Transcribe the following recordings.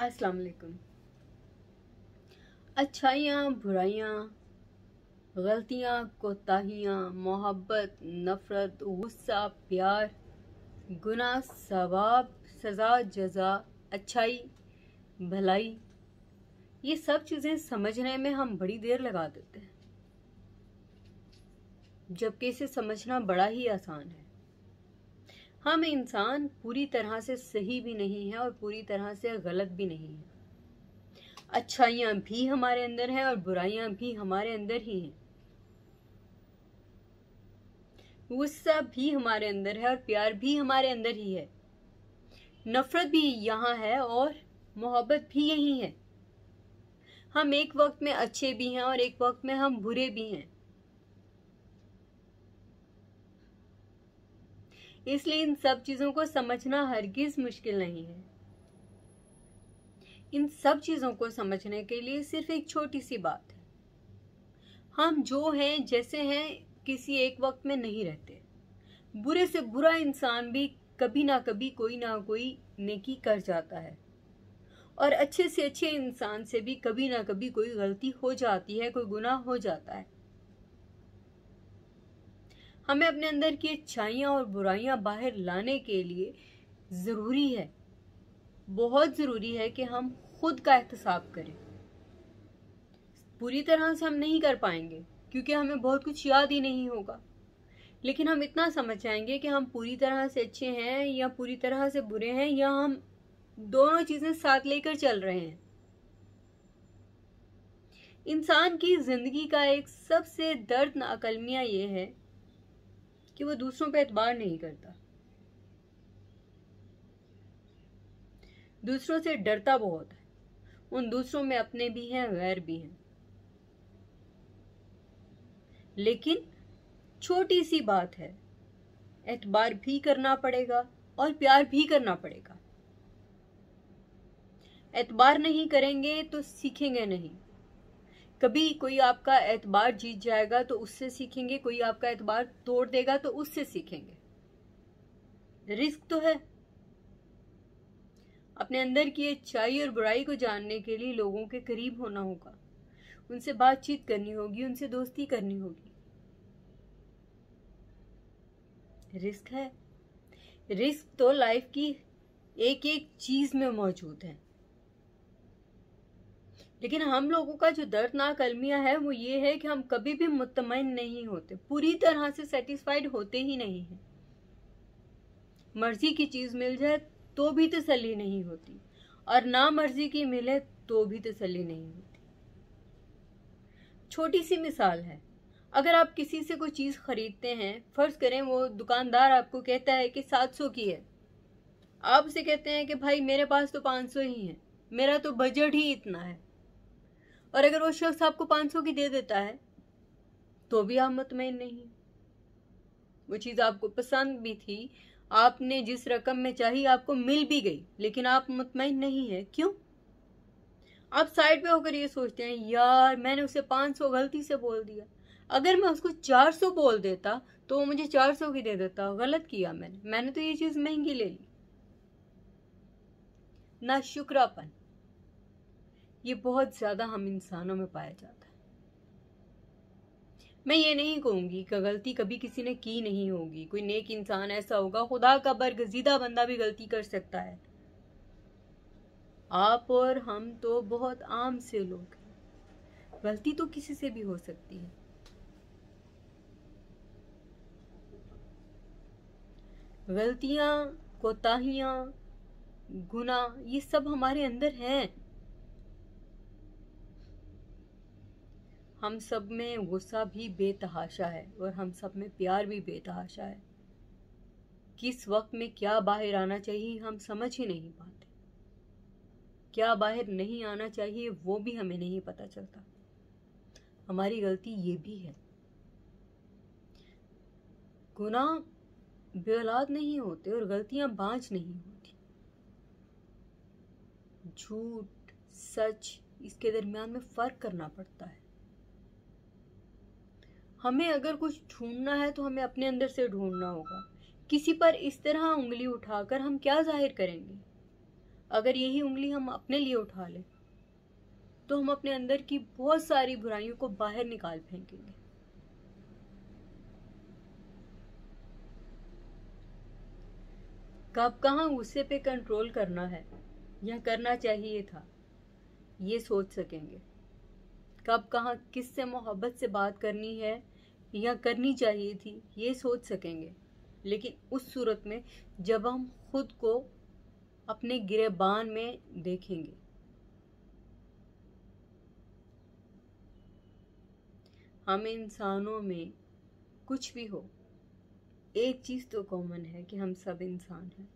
अस्सलाम वालेकुम। अच्छाइयाँ, बुराइयाँ, गलतियाँ, कोताहियाँ, मोहब्बत, नफ़रत, गुस्सा, प्यार, गुनाह, सवाब, सज़ा, जज़ा, अच्छाई, भलाई, ये सब चीज़ें समझने में हम बड़ी देर लगा देते हैं, जबकि इसे समझना बड़ा ही आसान है। हम इंसान पूरी तरह से सही भी नहीं है और पूरी तरह से गलत भी नहीं है। अच्छाइयाँ भी हमारे अंदर हैं और बुराइयाँ भी हमारे अंदर ही हैं। गुस्सा भी हमारे अंदर है और प्यार भी हमारे अंदर ही है। नफरत भी यहाँ है और मोहब्बत भी यही है। हम एक वक्त में अच्छे भी हैं और एक वक्त में हम बुरे भी हैं। इसलिए इन सब चीजों को समझना हरगिज मुश्किल नहीं है। इन सब चीजों को समझने के लिए सिर्फ एक छोटी सी बात है। हम जो हैं, जैसे हैं, किसी एक वक्त में नहीं रहते। बुरे से बुरा इंसान भी कभी ना कभी कोई ना कोई नेकी कर जाता है और अच्छे से अच्छे इंसान से भी कभी ना कभी कोई गलती हो जाती है, कोई गुनाह हो जाता है। हमें अपने अंदर की अच्छाइयाँ और बुराइयां बाहर लाने के लिए ज़रूरी है, बहुत ज़रूरी है कि हम खुद का एहतसाब करें। पूरी तरह से हम नहीं कर पाएंगे क्योंकि हमें बहुत कुछ याद ही नहीं होगा, लेकिन हम इतना समझ जाएंगे कि हम पूरी तरह से अच्छे हैं या पूरी तरह से बुरे हैं, या हम दोनों चीज़ें साथ लेकर चल रहे हैं। इंसान की जिंदगी का एक सबसे दर्दनाक अलमिया ये है कि वो दूसरों पे एतबार नहीं करता, दूसरों से डरता बहुत है। उन दूसरों में अपने भी हैं, गैर भी हैं। लेकिन छोटी सी बात है, एतबार भी करना पड़ेगा और प्यार भी करना पड़ेगा। एतबार नहीं करेंगे तो सीखेंगे नहीं। कभी कोई आपका एतबार जीत जाएगा तो उससे सीखेंगे, कोई आपका एतबार तोड़ देगा तो उससे सीखेंगे। रिस्क तो है। अपने अंदर की अच्छाई और बुराई को जानने के लिए लोगों के करीब होना होगा, उनसे बातचीत करनी होगी, उनसे दोस्ती करनी होगी। रिस्क है। रिस्क तो लाइफ की एक एक चीज में मौजूद है। लेकिन हम लोगों का जो दर्दनाक अलमिया है वो ये है कि हम कभी भी मुतमईन नहीं होते, पूरी तरह से सेटिस्फाइड होते ही नहीं है। मर्जी की चीज मिल जाए तो भी तसल्ली नहीं होती, और ना मर्जी की मिले तो भी तसल्ली नहीं होती। छोटी सी मिसाल है, अगर आप किसी से कोई चीज खरीदते हैं, फर्ज करें वो दुकानदार आपको कहता है कि 700 की है, आप उसे कहते हैं कि भाई मेरे पास तो 500 ही है, मेरा तो बजट ही इतना है, और अगर वो शख्स आपको 500 की दे देता है तो भी आप मुतमईन नहीं। वो चीज आपको पसंद भी थी, आपने जिस रकम में चाही आपको मिल भी गई, लेकिन आप मुतमईन नहीं है। क्यों? आप साइड पे होकर ये सोचते हैं, यार मैंने उसे 500 गलती से बोल दिया, अगर मैं उसको 400 बोल देता तो वो मुझे 400 की दे देता। गलत किया मैंने तो ये चीज महंगी ले ली। नाशुक्रापन ये बहुत ज्यादा हम इंसानों में पाया जाता है। मैं ये नहीं कहूंगी कि गलती कभी किसी ने की नहीं होगी, कोई नेक इंसान ऐसा होगा, खुदा का बरगजीदा बंदा भी गलती कर सकता है। आप और हम तो बहुत आम से लोग हैं, गलती तो किसी से भी हो सकती है। गलतियां, कोताहियां, गुनाह, ये सब हमारे अंदर हैं। हम सब में गुस्सा भी बेतहाशा है और हम सब में प्यार भी बेतहाशा है। किस वक्त में क्या बाहर आना चाहिए हम समझ ही नहीं पाते, क्या बाहर नहीं आना चाहिए वो भी हमें नहीं पता चलता। हमारी गलती ये भी है। गुनाह बेऔलाद नहीं होते और गलतियां बांझ नहीं होती। झूठ, सच, इसके दरमियान में फर्क करना पड़ता है। हमें अगर कुछ ढूंढना है तो हमें अपने अंदर से ढूंढना होगा। किसी पर इस तरह उंगली उठाकर हम क्या जाहिर करेंगे? अगर यही उंगली हम अपने लिए उठा लें तो हम अपने अंदर की बहुत सारी बुराइयों को बाहर निकाल फेंकेंगे। कब कहाँ गुस्से पे कंट्रोल करना है या करना चाहिए था, ये सोच सकेंगे। कब कहाँ किससे मोहब्बत से बात करनी है या करनी चाहिए थी, ये सोच सकेंगे। लेकिन उस सूरत में जब हम खुद को अपने गिरेबान में देखेंगे। हम इंसानों में कुछ भी हो, एक चीज तो कॉमन है कि हम सब इंसान हैं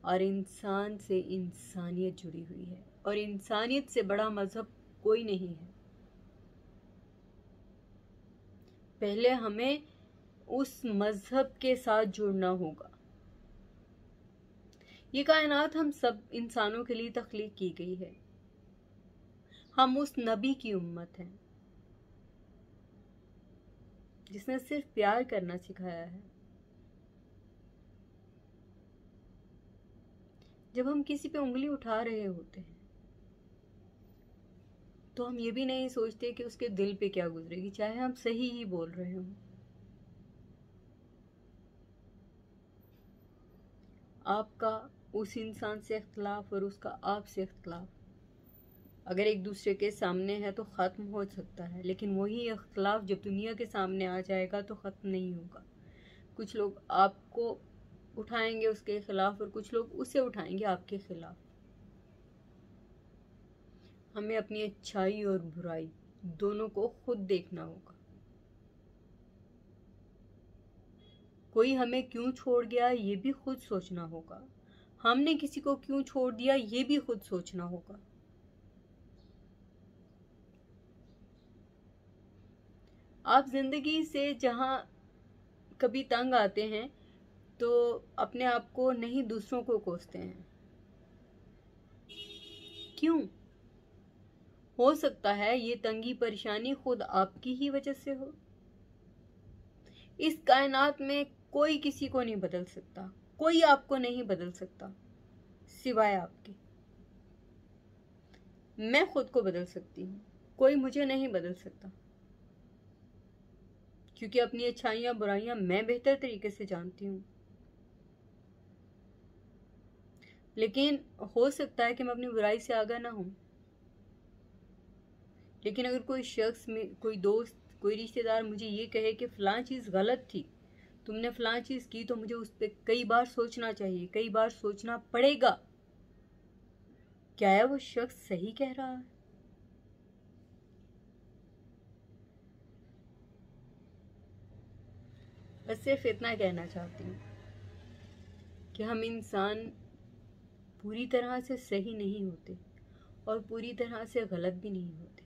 और इंसान से इंसानियत जुड़ी हुई है और इंसानियत से बड़ा मजहब कोई नहीं है। पहले हमें उस मजहब के साथ जुड़ना होगा। ये कायनात हम सब इंसानों के लिए तख्लीक की गई है। हम उस नबी की उम्मत हैं जिसने सिर्फ प्यार करना सिखाया है। जब हम किसी पे उंगली उठा रहे होते हैं तो हम ये भी नहीं सोचते कि उसके दिल पे क्या गुजरेगी, चाहे हम सही ही बोल रहे हों। आपका उस इंसान से इख्तलाफ और उसका आपसे इख्तलाफ अगर एक दूसरे के सामने है तो ख़त्म हो सकता है, लेकिन वही इख्तलाफ जब दुनिया के सामने आ जाएगा तो ख़त्म नहीं होगा। कुछ लोग आपको उठाएंगे उसके खिलाफ और कुछ लोग उसे उठाएंगे आपके खिलाफ। हमें अपनी अच्छाई और बुराई दोनों को खुद देखना होगा। कोई हमें क्यों छोड़ गया ये भी खुद सोचना होगा। हमने किसी को क्यों छोड़ दिया ये भी खुद सोचना होगा। आप जिंदगी से जहां कभी तंग आते हैं तो अपने आप को नहीं दूसरों को कोसते हैं। क्यों? हो सकता है ये तंगी परेशानी खुद आपकी ही वजह से हो। इस कायनात में कोई किसी को नहीं बदल सकता, कोई आपको नहीं बदल सकता सिवाय आपके। मैं खुद को बदल सकती हूँ, कोई मुझे नहीं बदल सकता, क्योंकि अपनी अच्छाइयां बुराइयां मैं बेहतर तरीके से जानती हूँ। लेकिन हो सकता है कि मैं अपनी बुराई से आगाह ना हूं। लेकिन अगर कोई शख्स में, कोई दोस्त, कोई रिश्तेदार मुझे ये कहे कि फलां चीज़ गलत थी, तुमने फलां चीज़ की, तो मुझे उस पर कई बार सोचना चाहिए, कई बार सोचना पड़ेगा, क्या है वो शख्स सही कह रहा है। बस सिर्फ इतना कहना चाहती हूँ कि हम इंसान पूरी तरह से सही नहीं होते और पूरी तरह से गलत भी नहीं होते।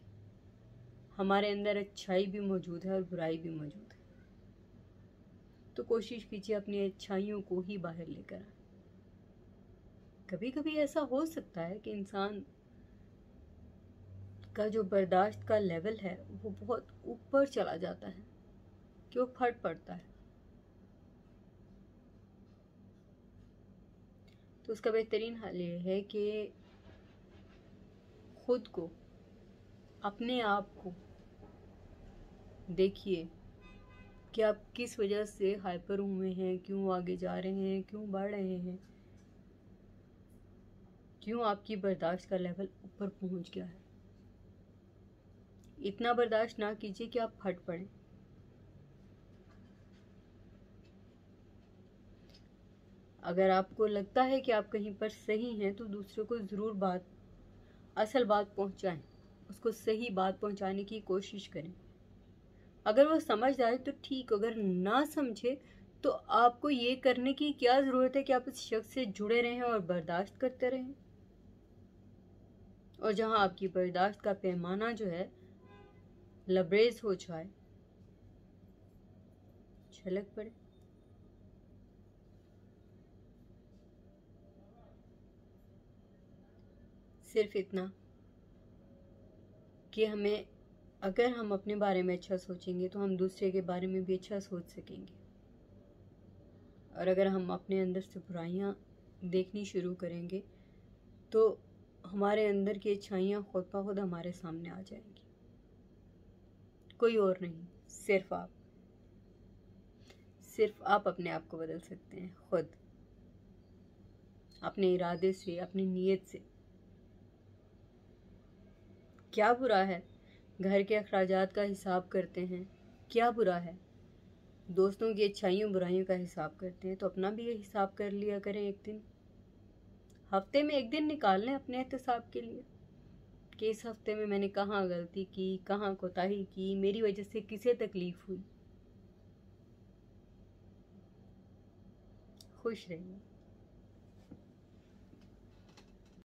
हमारे अंदर अच्छाई भी मौजूद है और बुराई भी मौजूद है। तो कोशिश कीजिए अपनी अच्छाइयों को ही बाहर लेकर आए। कभी कभी ऐसा हो सकता है कि इंसान का जो बर्दाश्त का लेवल है वो बहुत ऊपर चला जाता है, कि वो फट पड़ता है। तो उसका बेहतरीन हल ये है कि खुद को, अपने आप को देखिए कि आप किस वजह से हाइपर हुए हैं, क्यों आगे जा रहे हैं, क्यों बढ़ रहे हैं, क्यों आपकी बर्दाश्त का लेवल ऊपर पहुंच गया है। इतना बर्दाश्त ना कीजिए कि आप फट पड़ें। अगर आपको लगता है कि आप कहीं पर सही हैं तो दूसरों को ज़रूर असल बात पहुंचाएं, उसको सही बात पहुंचाने की कोशिश करें। अगर वो समझ आए तो ठीक, अगर ना समझे तो आपको ये करने की क्या ज़रूरत है कि आप इस शख्स से जुड़े रहें और बर्दाश्त करते रहें। और जहां आपकी बर्दाश्त का पैमाना जो है लबरेज हो जाए, छलक पड़े। सिर्फ इतना कि अगर हम अपने बारे में अच्छा सोचेंगे तो हम दूसरे के बारे में भी अच्छा सोच सकेंगे। और अगर हम अपने अंदर से बुराइयां देखनी शुरू करेंगे तो हमारे अंदर की अच्छाइयाँ खुद ब खुद हमारे सामने आ जाएंगी। कोई और नहीं, सिर्फ आप अपने आप को बदल सकते हैं, खुद, अपने इरादे से, अपनी नीयत से। क्या बुरा है घर के अखराजात का हिसाब करते हैं, क्या बुरा है दोस्तों की अच्छाइयों बुराइयों का हिसाब करते हैं, तो अपना भी ये हिसाब कर लिया करें। एक दिन, हफ्ते में एक दिन निकाल लें अपने एहतसाब के लिए कि इस हफ्ते में मैंने कहाँ गलती की, कहाँ कोताही की, मेरी वजह से किसे तकलीफ हुई। खुश रहिए।